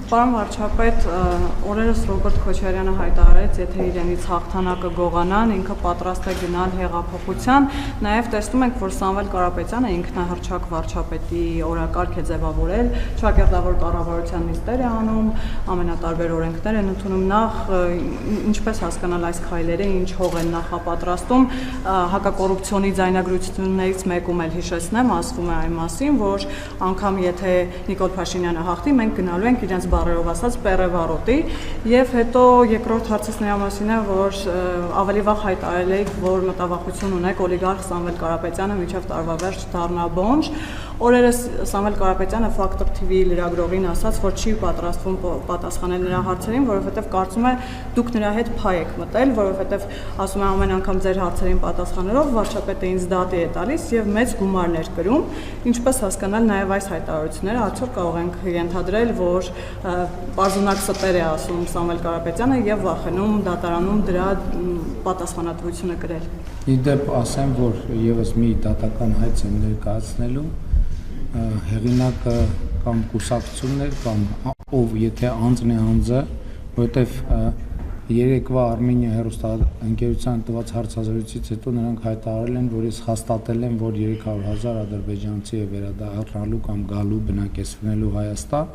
Պարոն վարչապետ, օրերս Ռոբերտ Քոչարյանը հայտարարեց, եթե իրենից հաղթանակը գողանան, ինքը պատրաստ է գնալ հեղափոխության, նաև տեսնում ենք, որ Սամվել Կարապետյանը ինքնահռչակ վարչապետի օրակարգ է ձևավորել, ճակերտավոր կառավարության նիստեր է անում, ամենատարբեր օրենքներ են ընդունում, նախ ինչպես հասկանալ այս քայլերը, ինչ հող են նախապատրաստում, հակակոռուպցիոնի ձայնագրություններից մեկում էլ հիշեցնեմ, ասվում է այն մասին, որ անգամ եթե Նիկոլ Փաշինյանը հաղթի, մենք գնալու ենք իրենց բառերով ասած պերևարոտի, եւ հետո երկրորդ հարցս նրա մասին է, որ ավելի վաղ հայտարարել եք, որ մտավախություն ունեք օլիգարխ Սամվել Կարապետյանը մինչև տարվա վերջ դառնա բոնջ։ Օրերս Սամվել Կարապետյանը Factor TV լրագրողին ասաց, որ չի պատրաստվում պատասխանել նրա հարցերին, որովհետեւ կարծում է դուք նրա հետ փայ եք մտել, որովհետեւ ասում է ամեն անգամ ձեր հարցերին պատասխանելով վարչապետը ինձ դատի է տալիս եւ մեծ գումարներ կրում, ինչպես հասկանալ նաեւ այս հայտարարությունները, արդյոք կարող ենք ենթադրել, որ պարզունակ սպեր է ասում Սամվել Կարապետյանը եւ վախենում դատարանում դրա պատասխանատվությունը կրել։ Իդեպ ասեմ, որ եւս մի դատական հայց եմ ներկայացնելու, հեղինակը կամ կուսակցություններ կամ ով եթե անձն է անձը, որովհետեւ երեկվա Արմենիա հեռուստաընկերության տված հարցազրույցից հետո նրանք հայտարարել են, որ ես հաստատել եմ, որ 300,000 ադրբեջանցի է վերադառնալու կամ գալու բնակեցնելու Հայաստան։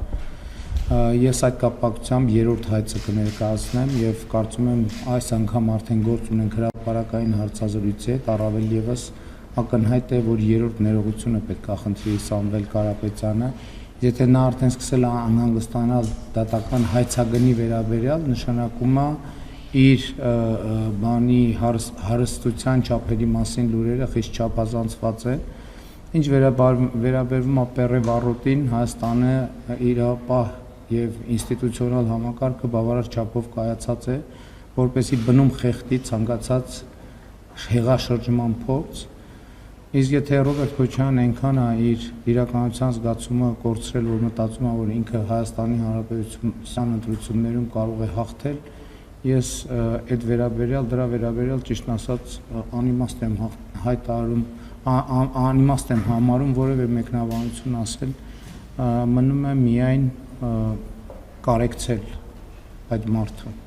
Ես այդ կապակցությամբ երրորդ հայցը կներկայացնեմ եւ կարծում եմ այս անգամ արդեն գործ ունենք հրապարակային հարցազրույցի հետ, առավել եւս ակնհայտ է, որ երրորդ ներողությունը պետք է խնդրի Սամվել Կարապետյանը, եթե նա արդեն սկսել է անհանգստանալ դատական հայցագնի վերաբերյալ, նշանակում է իր բանի հարստության չափերի մասին լուրերը խիստ չափազանցված են, ինչ վերաբերվում է պերևարոտին, Հայաստանը իրապահ եւ ինստիտուցիոնալ համակարգը բավարար չափով կայացած է, որպեսզի բնում խեղդի ցանկացած հեղաշրջման փորձ, իսկ եթե Ռոբերտ Քոչարյանն այնքան է իր իրականության զգացումը կորցրել, որ մտածում է, որ ինքը Հայաստանի Հանրապետության ընտրություններում կարող է հաղթել, ես այդ դրա վերաբերյալ ճիշտ ասած անիմաստ եմ հայտարարում, անիմաստ եմ համարում որևէ մեկնաբանություն ասել, մնում է միայն կարեկցել այդ մարդը։